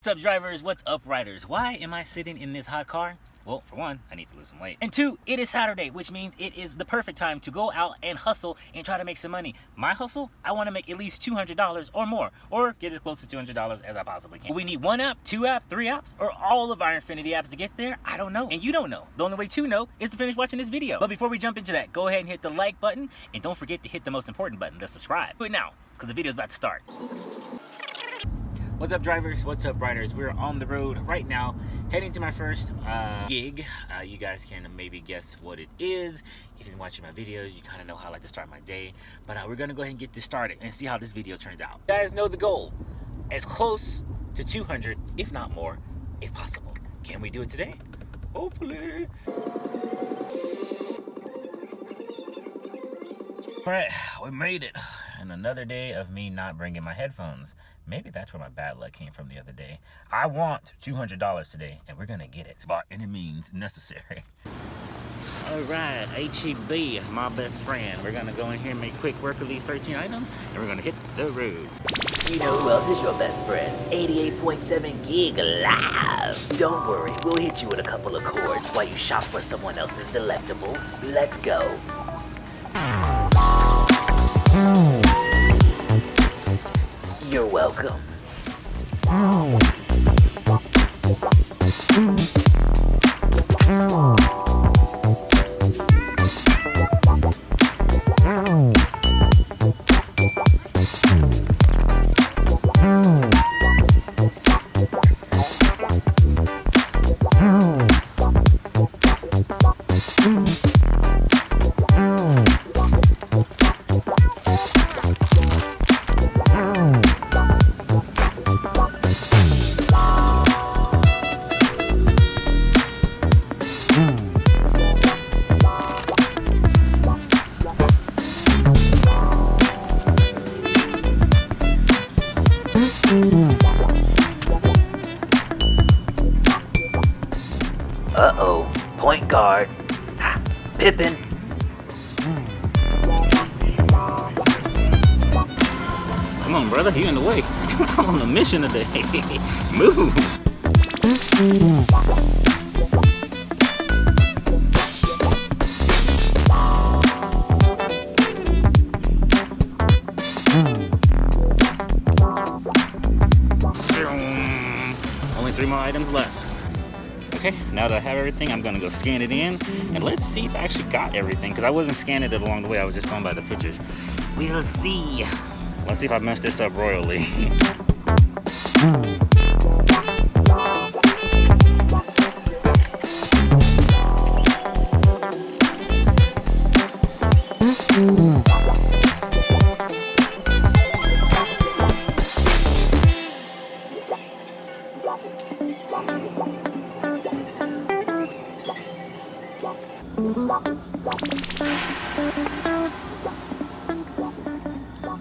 What's up, drivers? What's up, riders? Why am I sitting in this hot car? Well, for one, I need to lose some weight. And two, it is Saturday, which means it is the perfect time to go out and hustle and try to make some money. My hustle, I want to make at least $200 or more, or get as close to $200 as I possibly can. We need 1 app, 2 apps, 3 apps, or all of our Infinity apps to get there. I don't know, and you don't know. The only way to know is to finish watching this video. But before we jump into that, go ahead and hit the like button, and don't forget to hit the most important button, the subscribe. Do it now, because the video is about to start. What's up, drivers? What's up, riders? We're on the road right now, heading to my first gig. You guys can maybe guess what it is. If you've been watching my videos, you kind of know how I like to start my day. But we're going to go ahead and get this started and see how this video turns out. You guys know the goal. As close to 200, if not more, if possible. Can we do it today? Hopefully. All right, we made it. And another day of me not bringing my headphones. Maybe that's where my bad luck came from the other day. I want $200 today, and we're gonna get it by any means necessary. All right, HEB, my best friend. We're gonna go in here and make quick work of these 13 items, and we're gonna hit the road. You know who else is your best friend? 88.7 Gig Live. Don't worry, we'll hit you with a couple of chords while you shop for someone else's delectables. Let's go. You're welcome. Uh-oh, point guard. Pippin. Come on, brother, you in the way. I'm on a mission today. Move. Only 3 more items left. Okay, now that I have everything, I'm gonna go scan it in, and let's see if I actually got everything, because I wasn't scanning it along the way, I was just going by the pictures. We'll see. Let's see if I messed this up royally.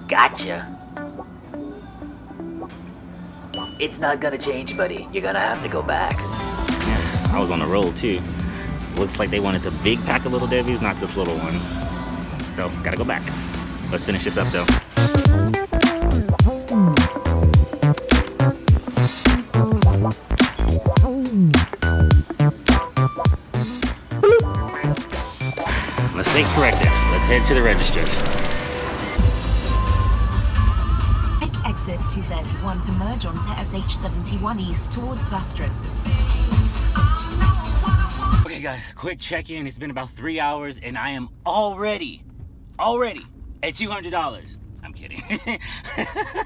Gotcha. It's not gonna change, buddy. You're gonna have to go back. Yeah, I was on a roll too. Looks like they wanted the big pack of Little Debbie's, not this little one. So, gotta go back. Let's finish this up though. Let's stay corrected. Let's head to the register. Exit 231 to merge onto SH71 East towards Bastron. Okay guys, quick check-in. It's been about 3 hours and I am already at $200. I'm kidding.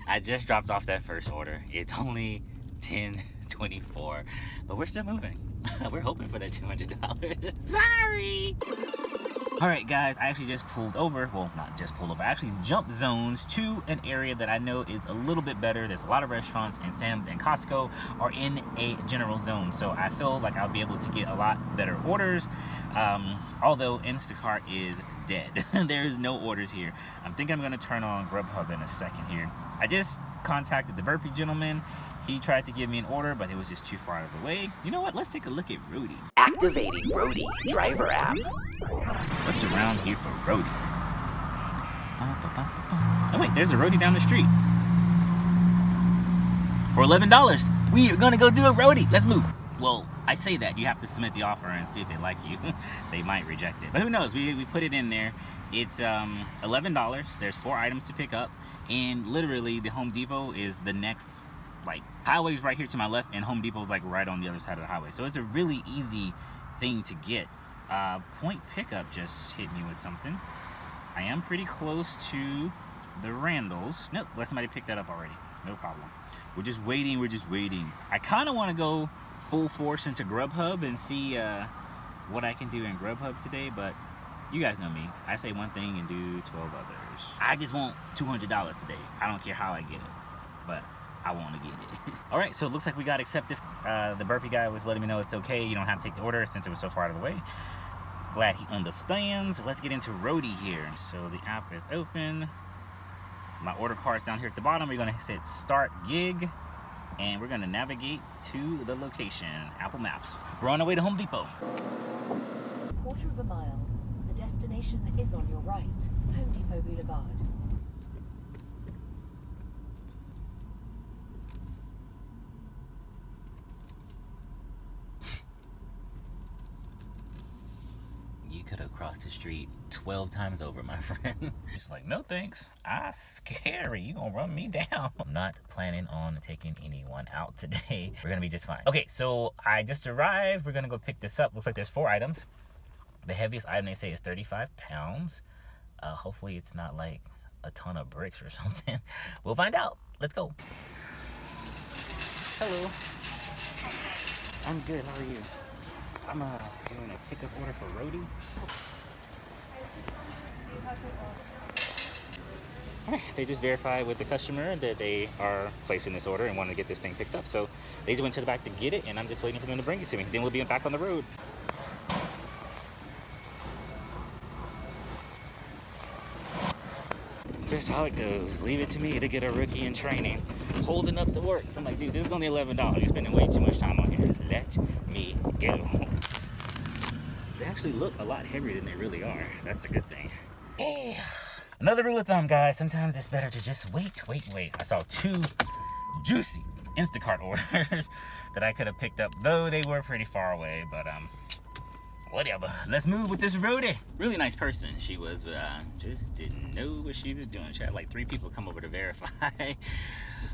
I just dropped off that first order. It's only 10:24, but we're still moving. We're hoping for that $200. Sorry. All right, guys, I actually just pulled over. Well, not just pulled over. I actually jumped zones to an area that I know is a little bit better. There's a lot of restaurants, and Sam's and Costco are in a general zone. So I feel like I'll be able to get a lot better orders. Although Instacart is dead. There's no orders here. I'm thinking I'm going to turn on Grubhub in a second here. I just contacted the Burpee gentleman. He tried to give me an order, but it was just too far out of the way. You know what? Let's take a look at Roadie. Activating Roadie driver app. What's around here for Roadie? Oh wait, there's a Roadie down the street. for $11. We are gonna go do a roadie. Let's move. Well, I say that you have to submit the offer and see if they like you. They might reject it, but who knows? We put it in there. It's $11. There's 4 items to pick up, and literally the Home Depot is the next, like, highway's right here to my left, and Home Depot's like right on the other side of the highway. So it's a really easy thing to get. Point Pickup just hit me with something. I am pretty close to the Randalls. Nope, let somebody pick that up already. No problem. We're just waiting. I kind of want to go full force into Grubhub and see what I can do in Grubhub today, but you guys know me. I say one thing and do 12 others. I just want $200 today. I don't care how I get it, but I want to get it. All right, so it looks like we got accepted. The burpee guy was letting me know it's okay. You don't have to take the order since it was so far out of the way. Glad he understands. Let's get into Roadie here. So the app is open. My order card's down here at the bottom. We're gonna hit start gig, and we're gonna navigate to the location. Apple Maps. We're on our way to Home Depot. Quarter of a mile. The destination is on your right. Home Depot Boulevard. You could have crossed the street 12 times over, my friend. She's like, no thanks. I'm scary. You gonna run me down. I'm not planning on taking anyone out today. We're gonna be just fine. Okay, so I just arrived. We're gonna go pick this up. Looks like there's 4 items. The heaviest item they say is 35 pounds. Hopefully it's not like a ton of bricks or something. We'll find out. Let's go. Hello. I'm good. How are you? I'm doing a pickup order for Roadie. Alright, they just verified with the customer that they are placing this order and want to get this thing picked up. So they just went to the back to get it, and I'm just waiting for them to bring it to me. Then we'll be back on the road. Just how it goes. Leave it to me to get a rookie in training, holding up the work. So I'm like, dude, this is only $11. You're spending way too much time on here. Let me go. They actually look a lot heavier than they really are. That's a good thing. Hey. Another rule of thumb, guys. Sometimes it's better to just wait. I saw 2 juicy Instacart orders that I could have picked up, though they were pretty far away, but whatever. Let's move with this Roadie. Really nice person she was, but I just didn't know what she was doing. She had like 3 people come over to verify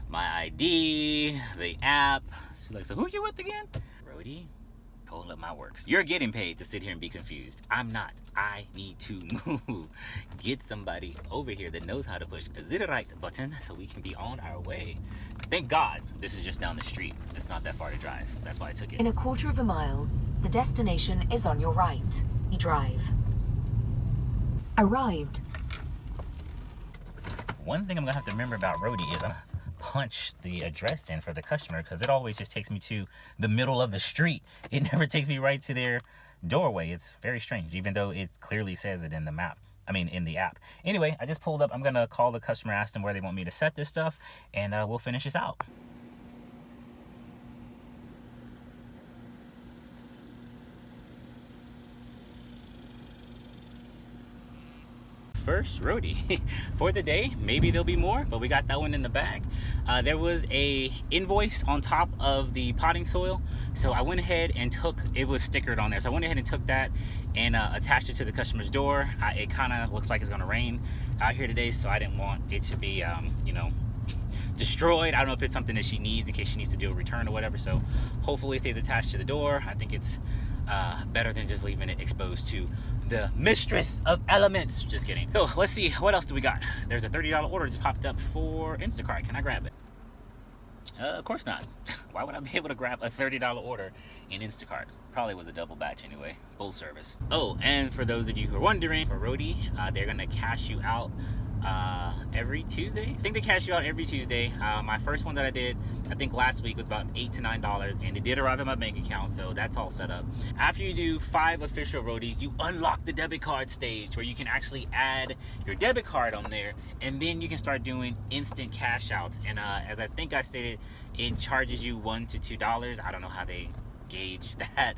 my ID, the app. She's like, so who you with again? Roadie, holding up my works. You're getting paid to sit here and be confused. I'm not. I need to move. Get somebody over here that knows how to push the right button so we can be on our way. Thank God this is just down the street. It's not that far to drive. That's why I took it. In a quarter of a mile, the destination is on your right. You drive. Arrived. One thing I'm gonna have to remember about Roadie is I'm gonna punch the address in for the customer, because it always just takes me to the middle of the street. It never takes me right to their doorway. It's very strange, even though it clearly says it in the map. I mean, in the app. Anyway, I just pulled up. I'm gonna call the customer, ask them where they want me to set this stuff, and we'll finish this out. First Roadie for the day. Maybe there'll be more, but we got that one in the bag. There was a invoice on top of the potting soil, so I went ahead and took, it was stickered on there, so I went ahead and took that and attached it to the customer's door. It kind of looks like it's gonna rain out here today, so I didn't want it to be you know, destroyed. I don't know if it's something that she needs in case she needs to do a return or whatever, so hopefully it stays attached to the door. I think it's better than just leaving it exposed to the mistress of elements. Just kidding. So let's see, what else do we got? There's a $30 order just popped up for Instacart. Can I grab it? Of course not. Why would I be able to grab a $30 order in Instacart? Probably was a double batch anyway, full service. Oh, and for those of you who are wondering, for Roadie, they're gonna cash you out every Tuesday. I think they cash you out every Tuesday. My first one that I did, I think last week, was about $8 to $9, and it did arrive in my bank account, so that's all set up. After you do 5 official Roadies, you unlock the debit card stage, where you can actually add your debit card on there, and then you can start doing instant cash outs. And as I think I stated, it charges you $1 to $2. I don't know how they gauge that.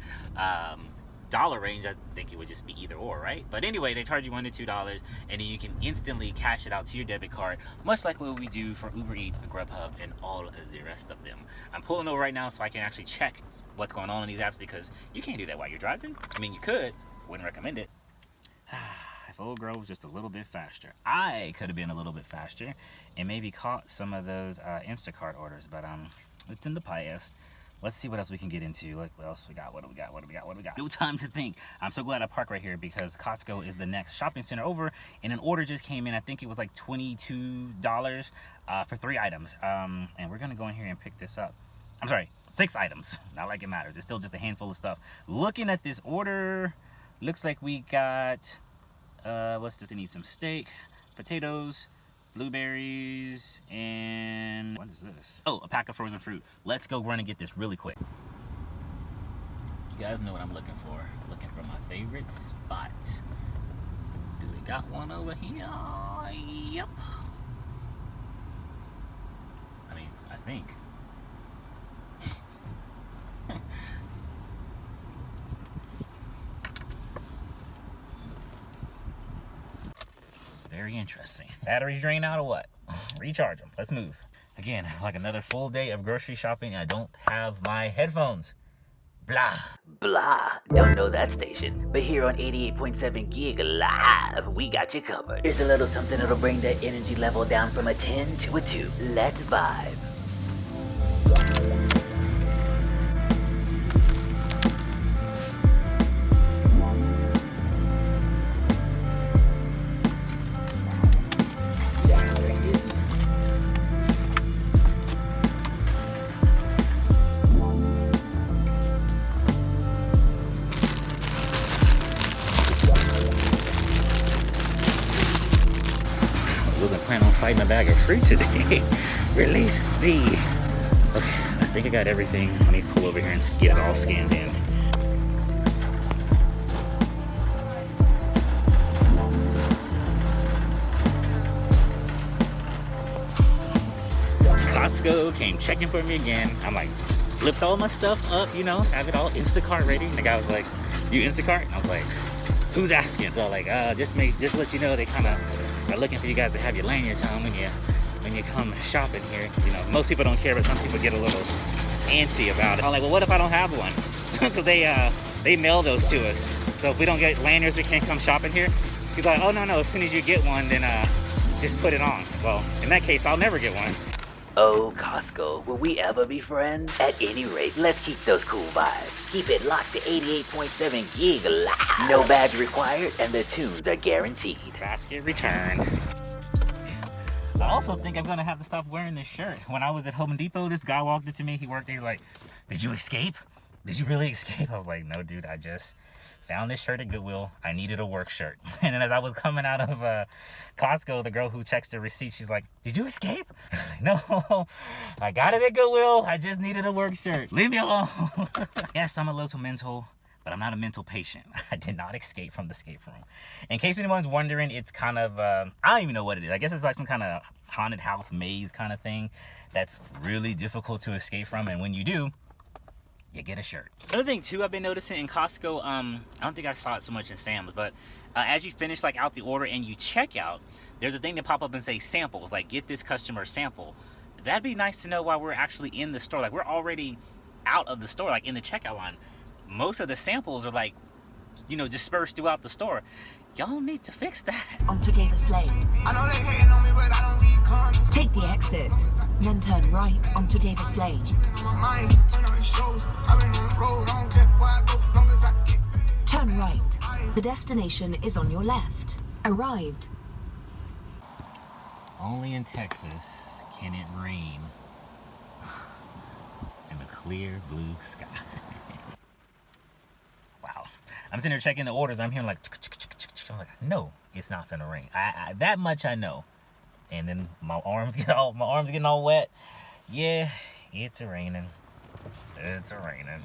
dollar range, I think it would just be either or, right? But anyway, they charge you $1 to $2, and then you can instantly cash it out to your debit card, much like what we do for Uber Eats, Grubhub, and all of the rest of them. I'm pulling over right now so I can actually check what's going on in these apps, because you can't do that while you're driving. I mean, you could, wouldn't recommend it. If old girl was just a little bit faster, I could have been a little bit faster and maybe caught some of those Instacart orders, but it's in the past. Let's see what else we can get into. What else we got? What do we got? No time to think. I'm so glad I parked right here because Costco is the next shopping center over, and an order just came in. I think it was like $22 for 3 items. And we're gonna go in here and pick this up. I'm sorry, 6 items. Not like it matters. It's still just a handful of stuff. Looking at this order, looks like we got what's this? I need some steak, potatoes, blueberries, and what is this? Oh, a pack of frozen fruit. Let's go run and get this really quick. You guys know what I'm looking for. Looking for my favorite spot. Do we got one over here? Yep. I mean, I think. Very interesting. Batteries drain out or what? Recharge them. Let's move. Again, like another full day of grocery shopping. I don't have my headphones. Blah. Blah. Don't know that station. But here on 88.7 Gig Live, we got you covered. Here's a little something that'll bring that energy level down from a 10 to a 2. Let's vibe. Fighting a bag of fruit today. Release me. Okay, I think I got everything. Let me pull over here and get it all scanned in. Costco came checking for me again. I'm like, flipped all my stuff up, you know, have it all Instacart ready. And the guy was like, you Instacart? And I was like, who's asking? So like, just let you know, they kind of are looking for you guys to have your lanyards on when you come shopping here. You know, most people don't care, but some people get a little antsy about it. I'm like, well, what if I don't have one? Because they mail those to us. So if we don't get lanyards, we can't come shopping here. He's like, oh no, as soon as you get one, then just put it on. Well, in that case, I'll never get one. Oh, Costco, will we ever be friends? At any rate, let's keep those cool vibes. Keep it locked to 88.7 Gig Live. No badge required, and the tunes are guaranteed. Basket returned. I also think I'm gonna have to stop wearing this shirt. When I was at Home Depot, this guy walked up to me. He worked there. He's like, did you escape? Did you really escape? I was like, no, dude, I just found this shirt at Goodwill. I needed a work shirt. And then as I was coming out of Costco, the girl who checks the receipt, she's like, did you escape? I was like, no, I got it at Goodwill. I just needed a work shirt. Leave me alone. Yes, I'm a little mental, but I'm not a mental patient. I did not escape from the escape room. In case anyone's wondering, it's kind of, I don't even know what it is. I guess it's like some kind of haunted house maze kind of thing that's really difficult to escape from. And when you do, you get a shirt. Another thing too I've been noticing in Costco, I don't think I saw it so much in Sam's, but as you finish like out the order and you check out, there's a thing that pop up and say samples, like get this customer sample. That'd be nice to know while we're actually in the store. Like we're already out of the store, like in the checkout line. Most of the samples are like, you know, dispersed throughout the store. Y'all need to fix that. Onto Davis Lane. I know they hating on me, but I don't read comments. Take the exit, then turn right onto Davis Lane. Turn right. The destination is on your left. Arrived. Only in Texas can it rain in a clear blue sky. Wow. I'm sitting here checking the orders. I'm hearing like, I'm like, no, it's not finna rain. I that much I know. And then my arms getting all wet. Yeah, it's raining. It's raining.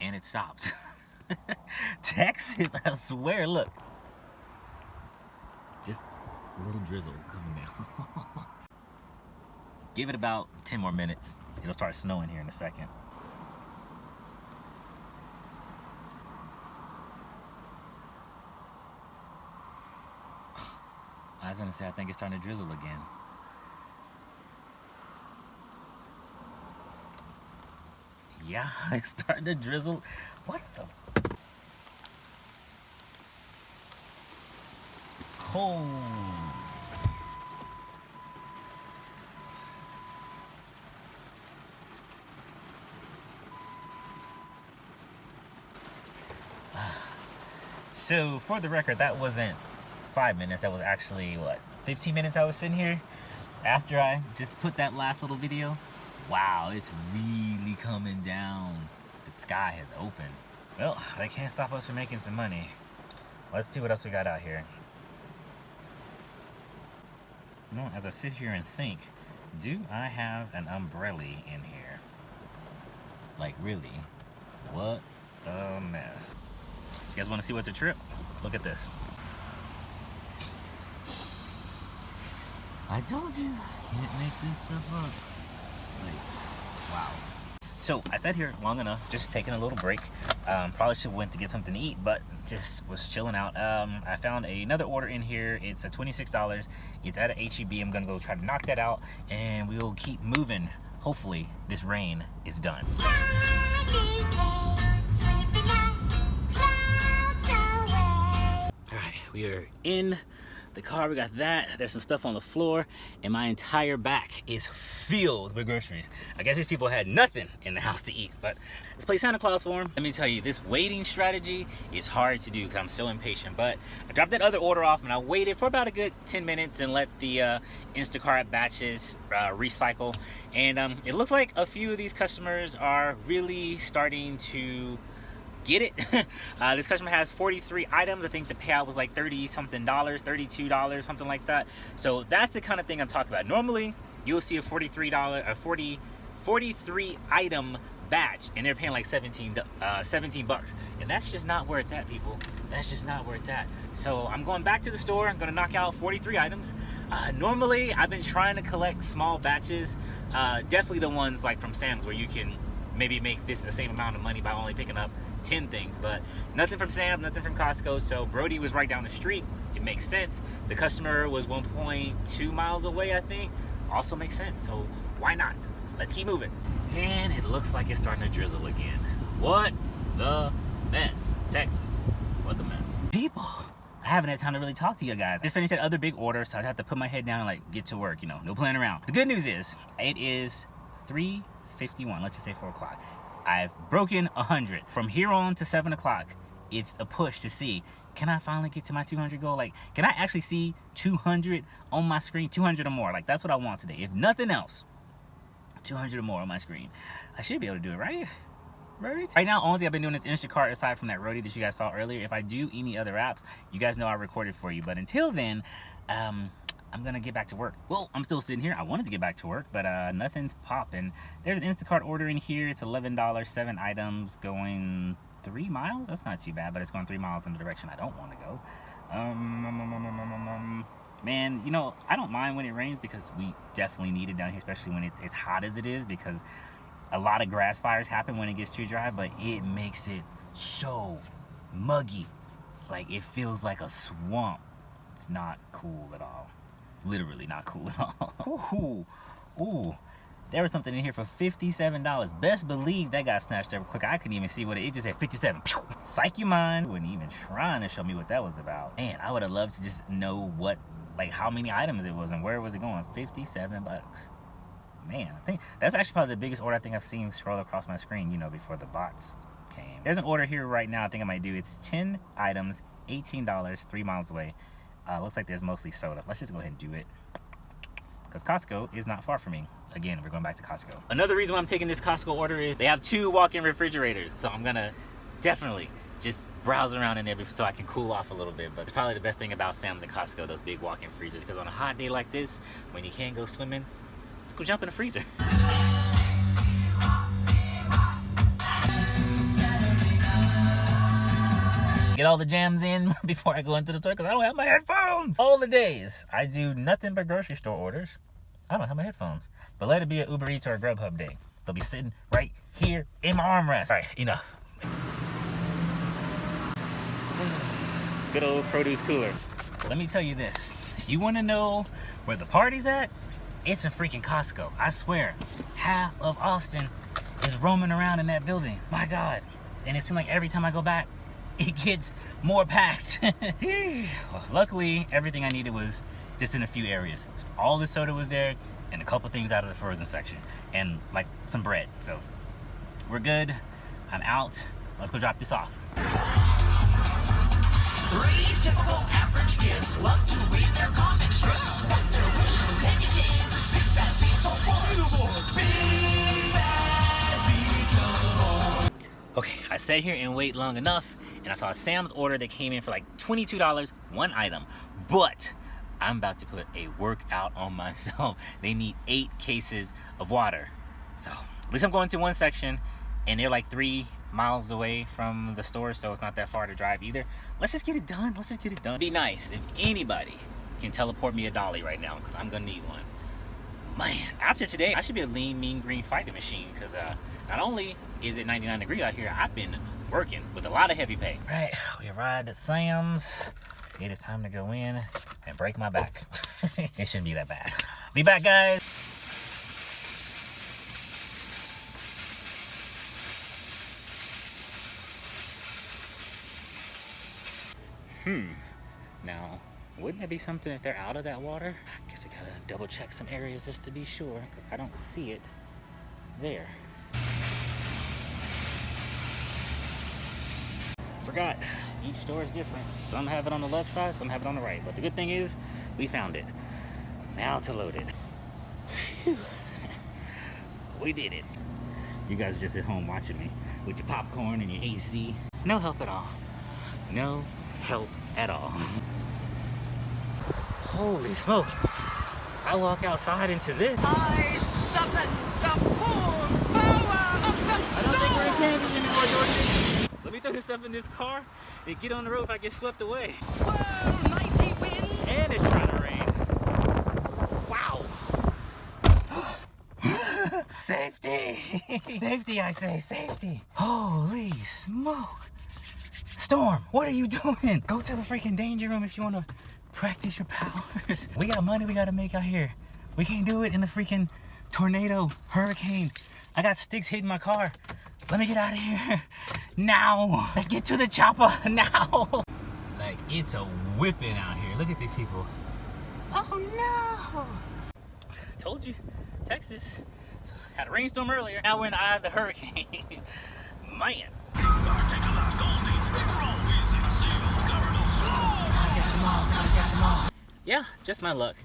And it stopped. Texas, I swear, look. Just a little drizzle coming down. Give it about 10 more minutes. It'll start snowing here in a second. I was gonna say, I think it's starting to drizzle again. Yeah, it's starting to drizzle. What the? Oh. So, for the record, that wasn't 5 minutes. That was actually, what, 15 minutes I was sitting here after I just put that last little video. Wow, it's really coming down. The sky has opened. Well, they can't stop us from making some money. Let's see what else we got out here. You know, as I sit here and think, do I have an umbrella in here? Like, really? What the mess? So you guys want to see what's a trip? Look at this. I told you, can't make this stuff up. Like, wow. So I sat here long enough, just taking a little break. Probably should have went to get something to eat, but just was chilling out. I found another order in here. It's a $26. It's at a HEB. I'm gonna go try to knock that out, and we will keep moving. Hopefully, this rain is done. All right, we are in the car. We got that. There's some stuff on the floor, and my entire back is filled with groceries. I guess these people had nothing in the house to eat, but let's play Santa Claus for them. Let me tell you, this waiting strategy is hard to do because I'm so impatient, but I dropped that other order off and I waited for about a good 10 minutes and let the Instacart batches recycle. And it looks like a few of these customers are really starting to get it. This customer has 43 items. I think the payout was like $30 something, $32, something like that. So that's the kind of thing I'm talking about. Normally you'll see a $43 43 item batch and they're paying like 17 bucks, and that's just not where it's at, people. That's just not where it's at. So I'm going back to the store. I'm gonna knock out 43 items. Normally I've been trying to collect small batches, definitely the ones like from Sam's where you can maybe make this the same amount of money by only picking up 10 things, but nothing from Sam's, nothing from Costco. So Roadie was right down the street. It makes sense. The customer was 1.2 miles away, I think. Also makes sense. So why not? Let's keep moving. And it looks like it's starting to drizzle again. What the mess? Texas. What the mess? People, I haven't had time to really talk to you guys. I just finished that other big order, so I'd have to put my head down and like get to work, you know, no playing around. The good news is it is 3:51, let's just say 4 o'clock. I've broken 100. From here on to 7 o'clock, it's a push to see, can I finally get to my 200 goal? Like, can I actually see 200 on my screen? 200 or more. Like, that's what I want today. If nothing else, 200 or more on my screen. I should be able to do it, right? Right now, only thing I've been doing is Instacart, aside from that Roadie that you guys saw earlier. If I do any other apps, you guys know I recorded for you. But until then, I'm gonna get back to work. Well, I'm still sitting here. I wanted to get back to work, but nothing's popping. There's an Instacart order in here. It's $11, 7 items, going 3 miles. That's not too bad, but it's going 3 miles in the direction I don't want to go. Man, you know, I don't mind when it rains because we definitely need it down here, especially when it's as hot as it is, because a lot of grass fires happen when it gets too dry, but it makes it so muggy. Like, it feels like a swamp. It's not cool at all. Literally not cool at all. Ooh, there was something in here for $57. Best believe that got snatched up quick. I couldn't even see what it just said. 57. Pew! Psych your mind. Wasn't even trying to show me what that was about. Man, I would have loved to just know what, like, how many items it was and where was it going. 57 bucks. Man, I think that's actually probably the biggest order I think I've seen scroll across my screen, you know, before the bots came. There's an order here right now I think I might do. It's 10 items, $18, 3 miles away. Looks like there's mostly soda. Let's just go ahead and do it, because Costco is not far from me. Again, we're going back to Costco. Another reason why I'm taking this Costco order is they have 2 walk-in refrigerators, so I'm gonna definitely just browse around in there so I can cool off a little bit. But it's probably the best thing about Sam's and Costco, those big walk-in freezers, because on a hot day like this, when you can't go swimming, let's go jump in the freezer. Get all the jams in before I go into the store because I don't have my headphones. All the days I do nothing but grocery store orders. I don't have my headphones. But let it be an Uber Eats or a Grubhub day. They'll be sitting right here in my armrest. All right, enough. Good old produce cooler. Let me tell you this. If you want to know where the party's at, it's in freaking Costco. I swear, half of Austin is roaming around in that building. My God. And it seems like every time I go back, it gets more packed. Well, luckily, everything I needed was just in a few areas. All the soda was there and a couple things out of the frozen section and like some bread. So we're good. I'm out. Let's go drop this off. Three typical average kids love to read their comic strips. But they're wishing maybe game. Big Bad Beetle Wars. Big Bad Beetle. Okay, I sat here and wait long enough, and I saw Sam's order that came in for like $22, one item. But I'm about to put a workout on myself. They need 8 cases of water. So at least I'm going to one section, and they're like 3 miles away from the store, so it's not that far to drive either. Let's just get it done. Let's just get it done. It'd be nice if anybody can teleport me a dolly right now, because I'm gonna need one. Man, after today, I should be a lean, mean, green fighting machine, because not only is it 99 degrees out here, I've been working with a lot of heavy pay. Right, we arrived at Sam's. It is time to go in and break my back. It shouldn't be that bad. Be back, guys. Now, wouldn't it be something if they're out of that water? Guess we gotta double check some areas just to be sure, because I don't see it there. Forgot, each store is different. Some have it on the left side, some have it on the right. But the good thing is, we found it. Now to load it. Whew. We did it. You guys are just at home watching me with your popcorn and your AC. No help at all. No help at all. Holy smoke. I walk outside into this. I summon the full power of the I don't think we're in Kansas anymore, Jordan. Let me throw this stuff in this car and get on the road if I get swept away. swirl, mighty winds. And it's trying to rain. Wow. Safety. Safety, I say, safety. Holy smoke. Storm, what are you doing? Go to the freaking danger room if you want to practice your powers. We got money we got to make out here. We can't do it in the freaking tornado, hurricane. I got sticks hitting my car. Let me get out of here. Now. Let's get to the chopper now. Like, it's a whipping out here. Look at these people. Oh no. Told you, Texas. Had a rainstorm earlier. Now we're in the eye of the hurricane. Man. Yeah, just my luck.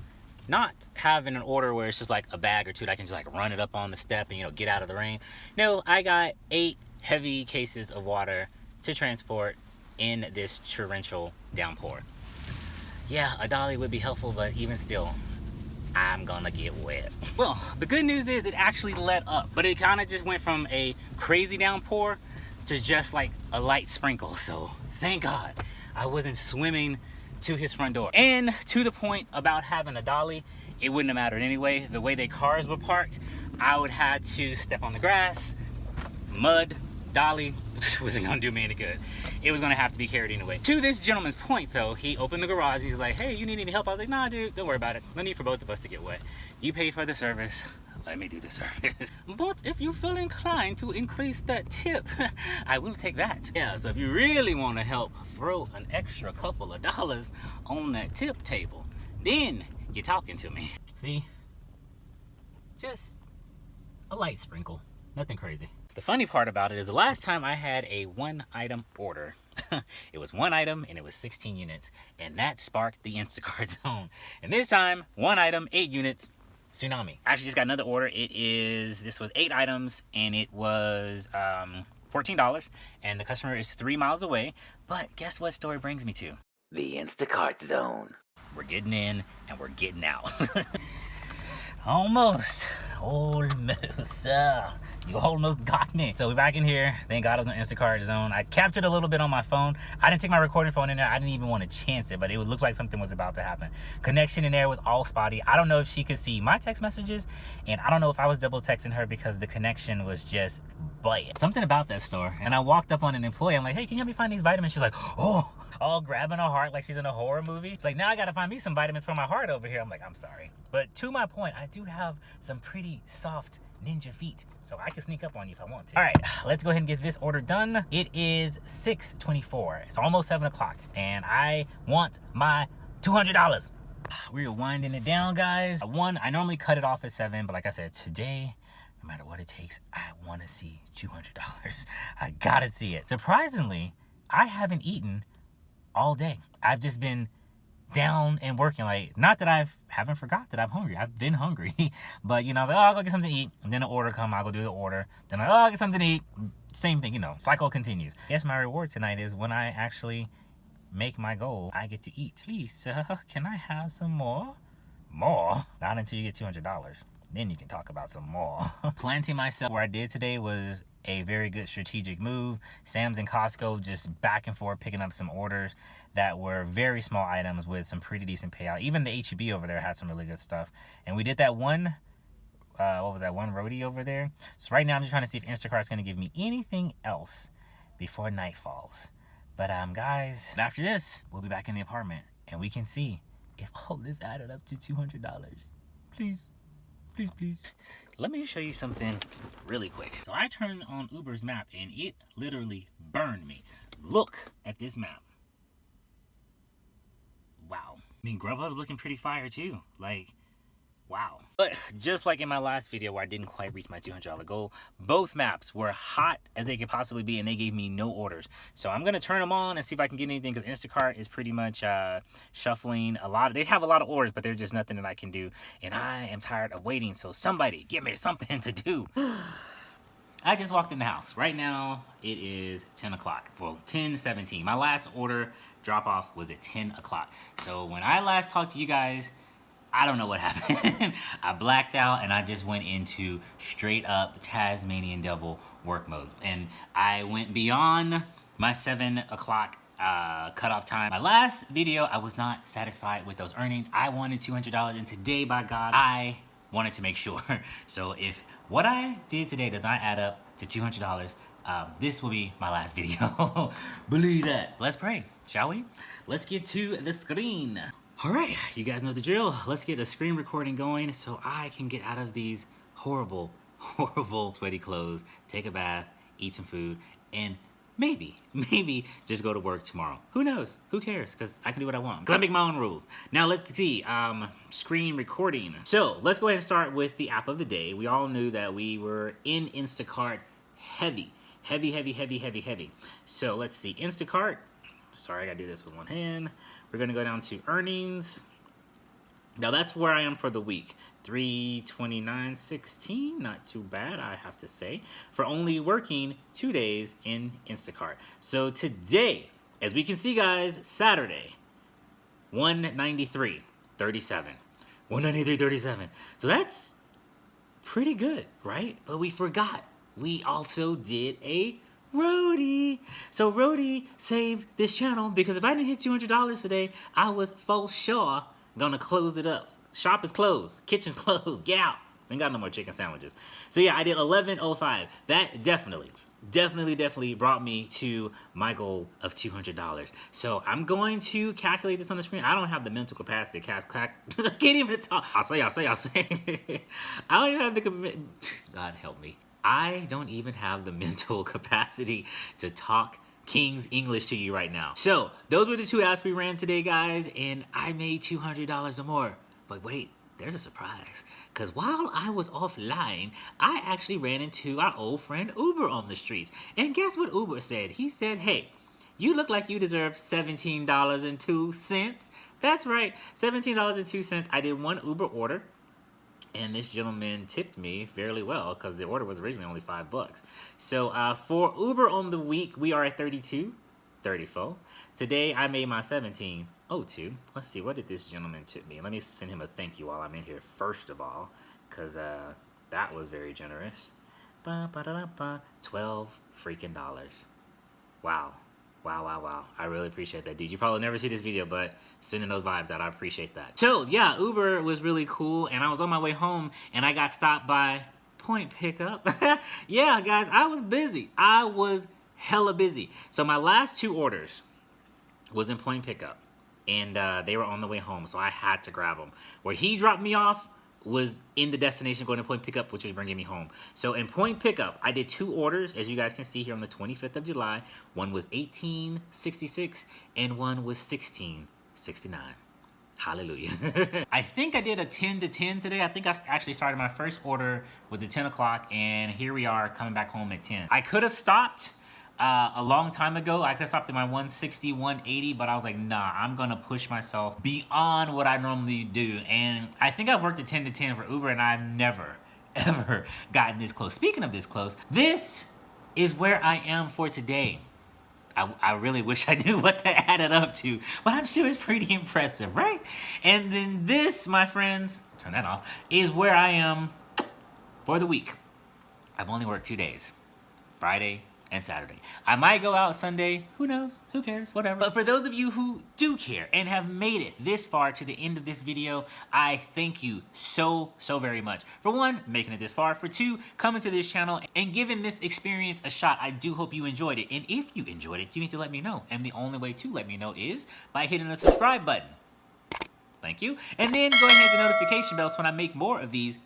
Not having an order where it's just like a bag or two that I can just like run it up on the step and, you know, get out of the rain. No, I got 8 heavy cases of water to transport in this torrential downpour. Yeah, a dolly would be helpful, but even still, I'm gonna get wet. Well, the good news is it actually let up, but it kind of just went from a crazy downpour to just like a light sprinkle. So thank God I wasn't swimming to his front door. And to the point about having a dolly, it wouldn't have mattered anyway. The way their cars were parked, I would have to step on the grass, mud, dolly, wasn't gonna do me any good. It was gonna have to be carried anyway. To this gentleman's point though, he opened the garage, he's like, hey, you need any help? I was like, nah dude, don't worry about it. No need for both of us to get wet. You pay for the service, let me do the service. But if you feel inclined to increase that tip, I will take that. Yeah, so if you really want to help throw an extra couple of dollars on that tip table, then you're talking to me. See? Just a light sprinkle, nothing crazy. The funny part about it is the last time I had a 1-item order, it was 1 item and it was 16 units, and that sparked the Instacart zone. And this time, 1 item, 8 units, tsunami. I actually just got another order. This was 8 items and it was $14, and the customer is 3 miles away. But guess what story brings me to? The Instacart zone. We're getting in and we're getting out. Almost. Almost. You almost got me. So we're back in here. Thank God I was on Instacart zone. I captured a little bit on my phone. I didn't take my recording phone in there. I didn't even want to chance it, but it would look like something was about to happen. Connection in there was all spotty. I don't know if she could see my text messages, and I don't know if I was double texting her because the connection was just bad. Something about that store. And I walked up on an employee. I'm like, hey, can you help me find these vitamins? She's like, oh, all grabbing her heart like she's in a horror movie. It's like, now I gotta find me some vitamins for my heart over here. I'm like, I'm sorry. But to my point, I do have some pretty soft ninja feet, so I can sneak up on you if I want to. All right, let's go ahead and get this order done. It is 6:24. It's almost 7 o'clock, and I want my $200. We're winding it down, guys. I normally cut it off at 7, but like I said, today, no matter what it takes, I want to see $200. I gotta see it. Surprisingly, I haven't eaten all day. I've just been down and working. Like, not that I haven't forgot that I'm hungry. I've been hungry. But, you know, I was like, oh, I'll go get something to eat. And then the order come, I'll go do the order. Then I'll get something to eat. Same thing, you know, cycle continues. I guess my reward tonight is when I actually make my goal, I get to eat. Please, sir, can I have some more? More? Not until you get $200. Then you can talk about some more. Planting myself where I did today was a very good strategic move. Sam's and Costco just back and forth picking up some orders that were very small items with some pretty decent payout. Even the H-E-B over there had some really good stuff. And we did that one, what was that, one Roadie over there. So right now I'm just trying to see if Instacart's gonna give me anything else before night falls. But guys, after this, we'll be back in the apartment and we can see if all this added up to $200. Please. Please, please. Let me show you something really quick. So I turned on Uber's map and it literally burned me. Look at this map. Wow. I mean, Grubhub's looking pretty fire too. Like, wow. But just like in my last video where I didn't quite reach my $200 goal, both maps were hot as they could possibly be and they gave me no orders. So I'm gonna turn them on and see if I can get anything, because Instacart is pretty much shuffling a lot. They have a lot of orders, but there's just nothing that I can do. And I am tired of waiting, so somebody give me something to do. I just walked in the house. Right now, it is 10 o'clock. Well, 10:17. My last order drop off was at 10 o'clock. So when I last talked to you guys, I don't know what happened. I blacked out and I just went into straight up Tasmanian Devil work mode. And I went beyond my 7 o'clock cutoff time. My last video, I was not satisfied with those earnings. I wanted $200, and today, by God, I wanted to make sure. So if what I did today does not add up to $200, this will be my last video. Believe that. Let's pray, shall we? Let's get to the screen. All right, you guys know the drill. Let's get a screen recording going so I can get out of these horrible, horrible sweaty clothes, take a bath, eat some food, and maybe just go to work tomorrow. Who knows? Who cares? Because I can do what I want. 'Cause I make my own rules. Now let's see, screen recording. So let's go ahead and start with the app of the day. We all knew that we were in Instacart heavy. So let's see, Instacart. Sorry, I gotta do this with one hand. We're gonna go down to earnings. Now that's where I am for the week. 329.16, not too bad, I have to say, for only working 2 days in Instacart. So today, as we can see, guys, Saturday, 193.37. 193.37. So that's pretty good, right? But we forgot. We also did a Roadie. So Roadie saved this channel because if I didn't hit $200 today, I was for sure gonna close it up. Shop is closed. Kitchen's closed. Get out. Ain't got no more chicken sandwiches. So yeah, I did 11.05. That definitely brought me to my goal of $200. So I'm going to calculate this on the screen. I don't have the mental capacity to I can't even talk. I'll say. I don't even have the God help me. I don't even have the mental capacity to talk King's English to you right now. So those were the two apps we ran today, guys, and I made $200 or more. But wait, there's a surprise. Because while I was offline, I actually ran into our old friend Uber on the streets. And guess what Uber said? He said, hey, you look like you deserve $17.02. That's right, $17.02. I did one Uber order. And this gentleman tipped me fairly well because the order was originally only $5. So for Uber on the week, we are at 32.34. Today I made my 17.02. Let's see, what did this gentleman tip me? Let me send him a thank you while I'm in here first of all, because That was very generous. $12 freaking dollars. Wow. Wow. I really appreciate that, dude. You probably never see this video, but sending those vibes out, I appreciate that. So, yeah, Uber was really cool, and I was on my way home, and I got stopped by Point Pickup. Yeah, guys, I was busy. I was hella busy. So my last 2 orders was in Point Pickup, and they were on the way home, so I had to grab them. Where he dropped me off was in the destination going to Point Pickup, which was bringing me home. So in Point Pickup, I did 2 orders, as you guys can see here on the 25th of July. One was $18.66 and one was $16.69. Hallelujah. I think I did a 10 to 10 today. I think I actually started my first order with the 10 o'clock, and here we are coming back home at 10. I could have stopped a long time ago. I could have stopped at my 160, 180, but I was like, nah, I'm gonna push myself beyond what I normally do. And I think I've worked a 10 to 10 for Uber, and I've never, ever gotten this close. Speaking of this close, this is where I am for today. I really wish I knew what that added up to, but I'm sure it's pretty impressive, right? And then this, my friends, turn that off, is where I am for the week. I've only worked 2 days, Friday and Saturday. I might go out Sunday, who knows, who cares, whatever. But for those of you who do care and have made it this far to the end of this video, I thank you so very much. For 1, making it this far. For 2, coming to this channel and giving this experience a shot. I do hope you enjoyed it. And if you enjoyed it, you need to let me know. And the only way to let me know is by hitting the subscribe button. Thank you. And then go ahead and hit the notification bell so when I make more of these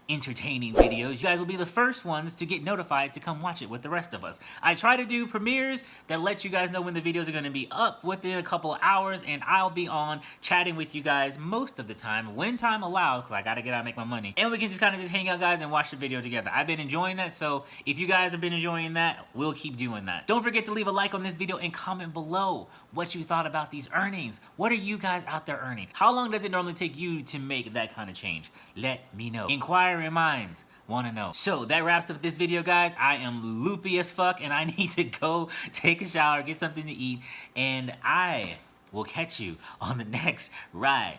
entertaining videos, you guys will be the first ones to get notified to come watch it with the rest of us. I try to do premieres that let you guys know when the videos are going to be up within a couple of hours, and I'll be on chatting with you guys most of the time when time allows, because I gotta get out and make my money, and we can just kind of just hang out, guys, and watch the video together. I've been enjoying that, so if you guys have been enjoying that, we'll keep doing that. Don't forget to leave a like on this video and comment below what you thought about these earnings. What are you guys out there earning? How long does it normally take you to make that kind of change? Let me know. Inquiring minds want to know. So that wraps up this video, guys. I am loopy as fuck, and I need to go take a shower, get something to eat, and I will catch you on the next ride.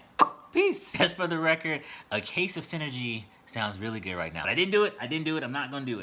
Peace. Just for the record, a case of synergy sounds really good right now. But I didn't do it. I'm not gonna do it.